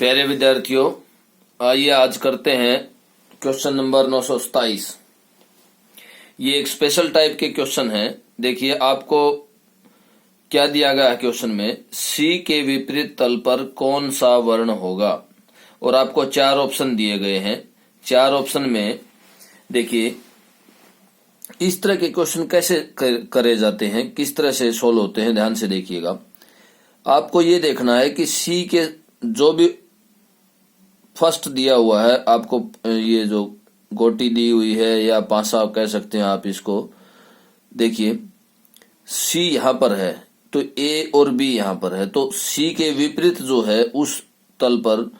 प्यारे विद्यार्थियों, आइए आज करते हैं क्वेश्चन नंबर 927। ये एक स्पेशल टाइप के क्वेश्चन है। देखिए आपको क्या दिया गया है क्वेश्चन में, सी के विपरीत तल पर कौन सा वर्ण होगा, और आपको 4 ऑप्शन दिए गए हैं। 4 ऑप्शन में देखिए इस तरह के क्वेश्चन कैसे करे जाते हैं, किस तरह से सोल्व होते हैं, ध्यान से देखिएगा। आपको ये देखना है कि सी के जो भी फर्स्ट दिया हुआ है, आपको ये जो गोटी दी हुई है या पासा कह सकते हैं आप इसको, देखिए सी यहां पर है तो ए और बी यहां पर है, तो सी के विपरीत जो है उस तल पर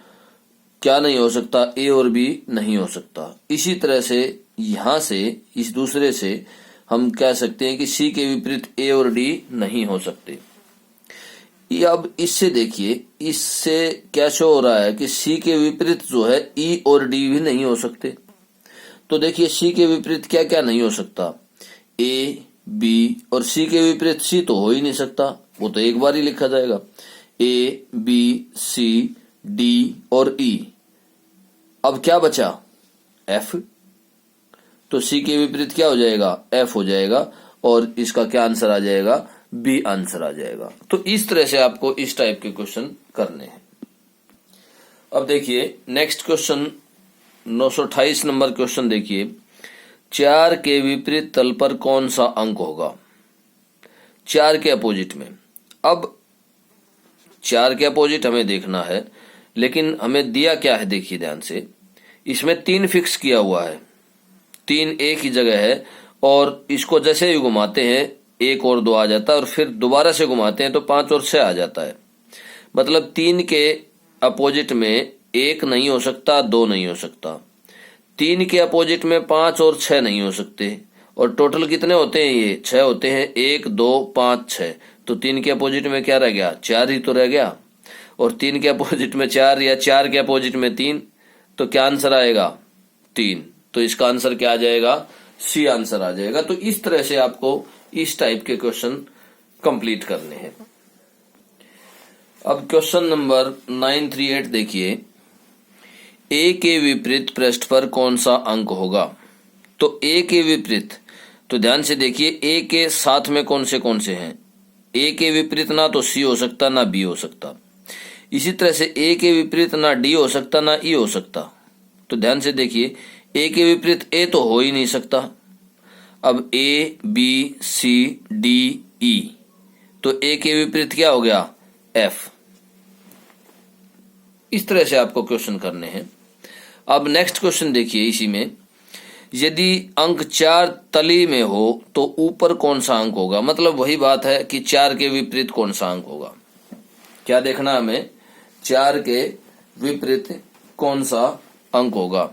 क्या नहीं हो सकता, ए और बी नहीं हो सकता। इसी तरह से यहां से इस दूसरे से हम कह सकते हैं कि सी के विपरीत ए और डी नहीं हो सकते। अब इससे देखिए, इससे क्या शो हो रहा है कि सी के विपरीत जो है ई और डी भी नहीं हो सकते। तो देखिए सी के विपरीत क्या क्या नहीं हो सकता, ए बी, और सी के विपरीत सी तो हो ही नहीं सकता, वो तो एक बार ही लिखा जाएगा। ए बी सी डी और ई, अब क्या बचा, एफ। तो सी के विपरीत क्या हो जाएगा, एफ हो जाएगा, और इसका क्या आंसर आ जाएगा, बी आंसर आ जाएगा। तो इस तरह से आपको इस टाइप के क्वेश्चन करने हैं। अब देखिए नेक्स्ट क्वेश्चन 928 नंबर क्वेश्चन देखिए, 4 के विपरीत तल पर कौन सा अंक होगा, 4 के अपोजिट में। अब 4 के अपोजिट हमें देखना है, लेकिन हमें दिया क्या है, देखिए ध्यान से, इसमें 3 फिक्स किया हुआ है, 3 एक ही जगह है, और इसको जैसे ही घुमाते हैं 1 और 2 आ जाता है, और फिर दोबारा से घुमाते हैं तो 5 और 6 आ जाता है। मतलब 3 के अपोजिट में 1 नहीं हो सकता, 2 नहीं हो सकता। 3 के अपोजिट में 5 और 6 नहीं हो सकते, और टोटल कितने होते हैं, ये 6 होते हैं, 1 2 5 6। तो 3 के अपोजिट में क्या रह गया, 4 ही तो रह गया, और 3 के अपोजिट में 4 या 4 के अपोजिट में 3, तो क्या आंसर आएगा, 3। तो इसका आंसर क्या आ जाएगा, सी आंसर आ जाएगा। तो इस तरह से आपको इस टाइप के क्वेश्चन कंप्लीट करने हैं। अब क्वेश्चन नंबर 938 देखिए, ए के विपरीत पृष्ठ पर कौन सा अंक होगा। तो ए के विपरीत, तो ध्यान से देखिए ए के साथ में कौन से हैं, ए के विपरीत ना तो सी हो सकता ना बी हो सकता। इसी तरह से ए के विपरीत ना डी हो सकता ना ई हो सकता। तो ध्यान से देखिए ए के विपरीत ए तो हो ही नहीं सकता। अब A B C D E, तो ए के विपरीत क्या हो गया, एफ। इस तरह से आपको क्वेश्चन करने हैं। अब नेक्स्ट क्वेश्चन देखिए, इसी में यदि अंक 4 तली में हो तो ऊपर कौन सा अंक होगा। मतलब वही बात है कि 4 के विपरीत कौन सा अंक होगा। क्या देखना हमें, 4 के विपरीत कौन सा अंक होगा।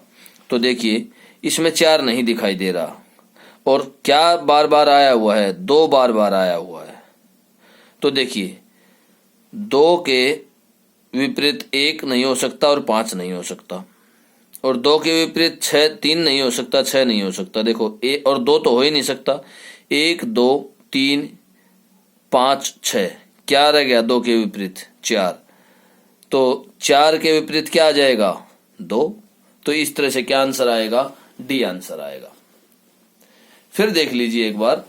तो देखिए इसमें 4 नहीं दिखाई दे रहा, और क्या बार बार आया हुआ है, 2 बार बार आया हुआ है। तो देखिए 2 के विपरीत 1 नहीं हो सकता और 5 नहीं हो सकता, और 2 के विपरीत 3 नहीं हो सकता, 6 नहीं हो सकता। देखो ए और 2 तो हो ही नहीं सकता, 1 2 3 5 6, क्या रह गया 2 के विपरीत 4। तो 4 के विपरीत क्या आ जाएगा, 2। तो इस तरह से क्या आंसर आएगा, डी आंसर आएगा। फिर देख लीजिए एक बार,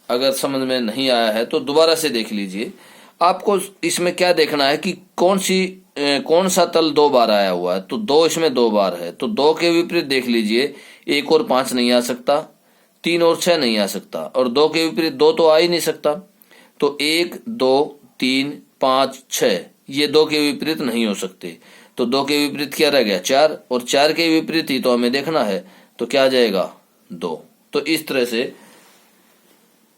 अगर समझ में नहीं आया है तो दोबारा से देख लीजिए। आपको इसमें क्या देखना है कि कौन सा तल 2 बार आया हुआ है। तो 2 इसमें 2 बार है, तो 2 के विपरीत देख लीजिए 1 और 5 नहीं आ सकता, 3 और 6 नहीं आ सकता, और 2 के विपरीत 2 तो आ ही नहीं सकता। तो 1 2 3 5 6, ये 2 के विपरीत नहीं हो सकते। तो 2 के विपरीत क्या रह गया, 4, और 4 के विपरीत ही तो हमें देखना है, तो क्या आ जाएगा, 2। तो इस तरह से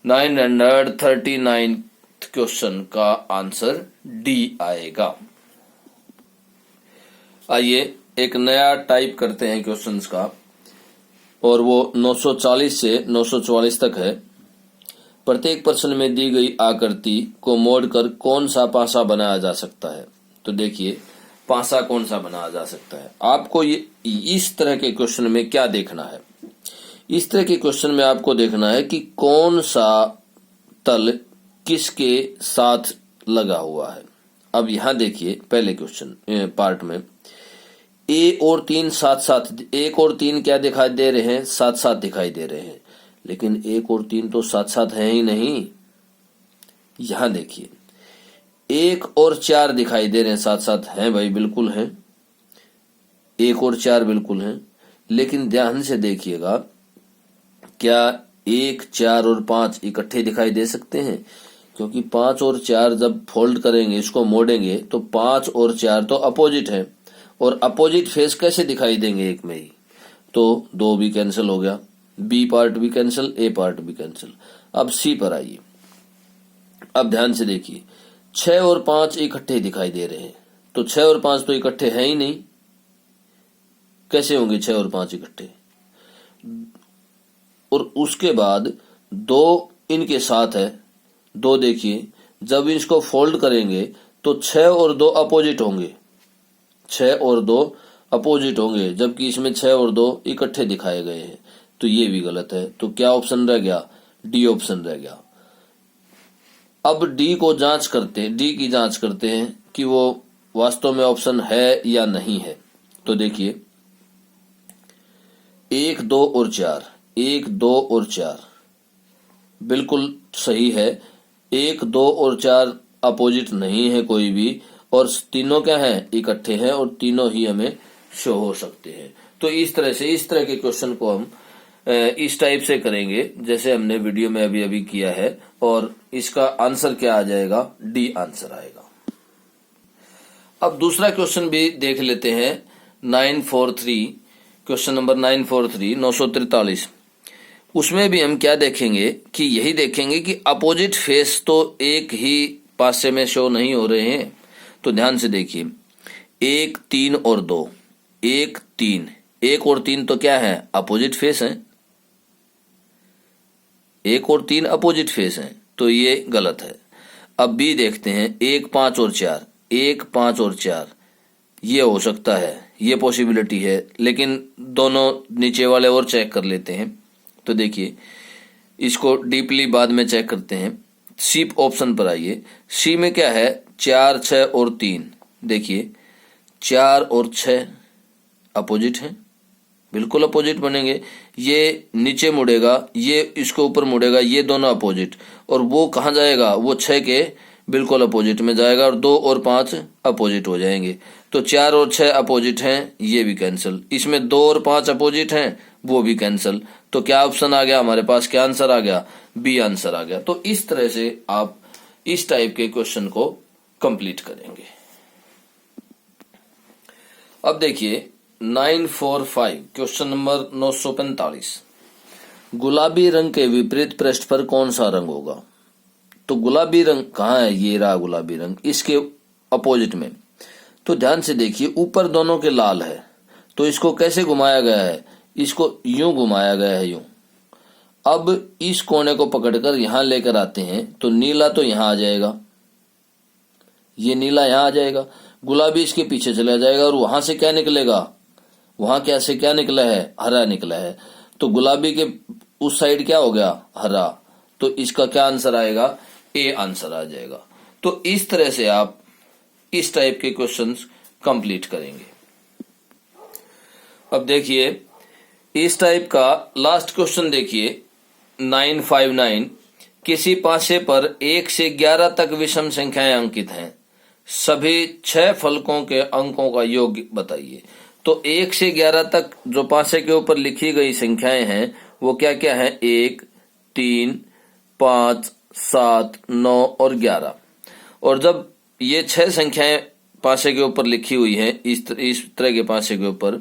939 क्वेश्चन का आंसर डी आएगा। आइए एक नया टाइप करते हैं क्वेश्चंस का, और वो 940 से 944 तक है। प्रत्येक प्रश्न में दी गई आकृति को मोड़कर कौन सा पासा बनाया जा सकता है। तो देखिए पासा कौन सा बनाया जा सकता है। आपको ये इस तरह के क्वेश्चन में क्या देखना है, इस तरह के क्वेश्चन में आपको देखना है कि कौन सा तल किसके साथ लगा हुआ है, अब यहां देखिए पहले क्वेश्चन पार्ट में ए और 3 साथ साथ, 1 और 3 क्या दिखाई दे रहे हैं, साथ साथ दिखाई दे रहे हैं, लेकिन 1 और 3 तो साथ साथ है ही नहीं। यहां देखिए 1 और 4 दिखाई दे रहे हैं, साथ साथ हैं भाई, बिल्कुल हैं, 1 और 4 बिल्कुल हैं, लेकिन ध्यान से देखिएगा, क्या 1, 4 और 5 इकट्ठे दिखाई दे सकते हैं? क्योंकि 5 और 4 जब फोल्ड करेंगे, इसको मोड़ेंगे, तो 5 और 4 तो अपोजिट है, और अपोजिट फेस कैसे दिखाई देंगे एक में ही? तो 2 भी कैंसिल हो गया, बी पार्ट भी कैंसिल, ए पार्ट भी कैंसिल। अब सी पर आइए, अब ध्यान से देखिए 6 और 5 इकट्ठे दिखाई दे रहे हैं, तो 6 और 5 तो इकट्ठे हैं ही नहीं, कैसे होंगे 6 और 5 इकट्ठे? और उसके बाद 2 इनके साथ है, 2 देखिए जब इसको फोल्ड करेंगे तो 6 और 2 अपोजिट होंगे, 6 और 2 अपोजिट होंगे, जबकि इसमें 6 और 2 इकट्ठे दिखाए गए हैं, तो ये भी गलत है। तो क्या ऑप्शन रह गया? डी ऑप्शन रह गया। अब डी को जांच करते हैं, डी की जांच करते हैं कि वो वास्तव में ऑप्शन है या नहीं है। तो देखिए 1, 2 और 4, 1, 2 और 4 बिल्कुल सही है। 1, 2 और 4 अपोजिट नहीं है कोई भी, और तीनों क्या हैं? इकट्ठे हैं, और तीनों ही हमें शो हो सकते हैं। तो इस तरह से, इस तरह के क्वेश्चन को हम इस टाइप से करेंगे जैसे हमने वीडियो में अभी अभी किया है, और इसका आंसर क्या आ जाएगा? डी आंसर आएगा। अब दूसरा क्वेश्चन भी देख लेते हैं, 943, क्वेश्चन नंबर 943, 943। उसमें भी हम क्या देखेंगे कि यही देखेंगे कि अपोजिट फेस तो एक ही पासे में शो नहीं हो रहे हैं। तो ध्यान से देखिए 1, 3 और 2, 1, 3, 1 और 3 तो क्या है? अपोजिट फेस है, 1 और 3 अपोजिट फेस हैं, तो ये गलत है। अब बी देखते हैं, 1, 5 और 4, 1, 5 और 4 ये हो सकता है, ये पॉसिबिलिटी है, लेकिन दोनों नीचे वाले और चेक कर लेते हैं। तो देखिए इसको डीपली बाद में चेक करते हैं। सी ऑप्शन पर आइए, सी में क्या है? 4, 6 और 3। देखिए 4 और 6 अपोजिट हैं, बिल्कुल अपोजिट बनेंगे, ये नीचे मुड़ेगा, ये इसको ऊपर मुड़ेगा, ये दोनों अपोजिट, और वो कहाँ जाएगा? वो 6 के बिल्कुल अपोजिट में जाएगा, और 2 और 5 अपोजिट हो जाएंगे। तो 4 और 6 अपोजिट हैं, ये भी कैंसिल। इसमें 2 और 5 अपोजिट हैं, वो भी कैंसिल। तो क्या ऑप्शन आ गया हमारे पास? क्या आंसर आ गया? बी आंसर आ गया। तो इस तरह से आप इस टाइप के क्वेश्चन को कंप्लीट करेंगे। अब देखिए 945, क्वेश्चन नंबर 945, गुलाबी रंग के विपरीत पृष्ठ पर कौन सा रंग होगा? तो गुलाबी रंग कहाँ है? ये रहा गुलाबी रंग, इसके अपोजिट में। तो ध्यान से देखिए ऊपर दोनों के लाल है, तो इसको कैसे घुमाया गया है? इसको यूं घुमाया गया है, यूं। अब इस कोने को पकड़कर यहां लेकर आते हैं, तो नीला तो यहां आ जाएगा, ये नीला यहां आ जाएगा, गुलाबी इसके पीछे चला जाएगा, और वहां से क्या निकलेगा? वहां कैसे क्या निकला है? हरा निकला है। तो गुलाबी के उस साइड क्या हो गया? हरा। तो इसका क्या आंसर आएगा? ए आंसर आ जाएगा। तो इस तरह से आप इस टाइप के क्वेश्चंस कंप्लीट करेंगे। अब देखिए इस टाइप का लास्ट क्वेश्चन देखिए 959, किसी पासे पर 1 से 11 तक विषम संख्याएं अंकित हैं, सभी 6 फलकों के अंकों का योग बताइए। तो 1 से 11 तक जो पासे के ऊपर लिखी गई संख्याएं हैं वो क्या क्या है? 1, 3, 5, 7, 9 और 11। और जब ये 6 संख्याएं पासे के ऊपर लिखी हुई हैं इस तरह के पासे के ऊपर,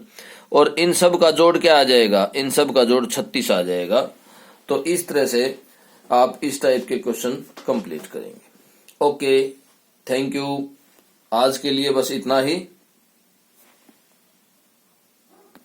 और इन सब का जोड़ क्या आ जाएगा? इन सब का जोड़ 36 आ जाएगा। तो इस तरह से आप इस टाइप के क्वेश्चन कंप्लीट करेंगे। Okay, thank you. आज के लिए बस इतना ही।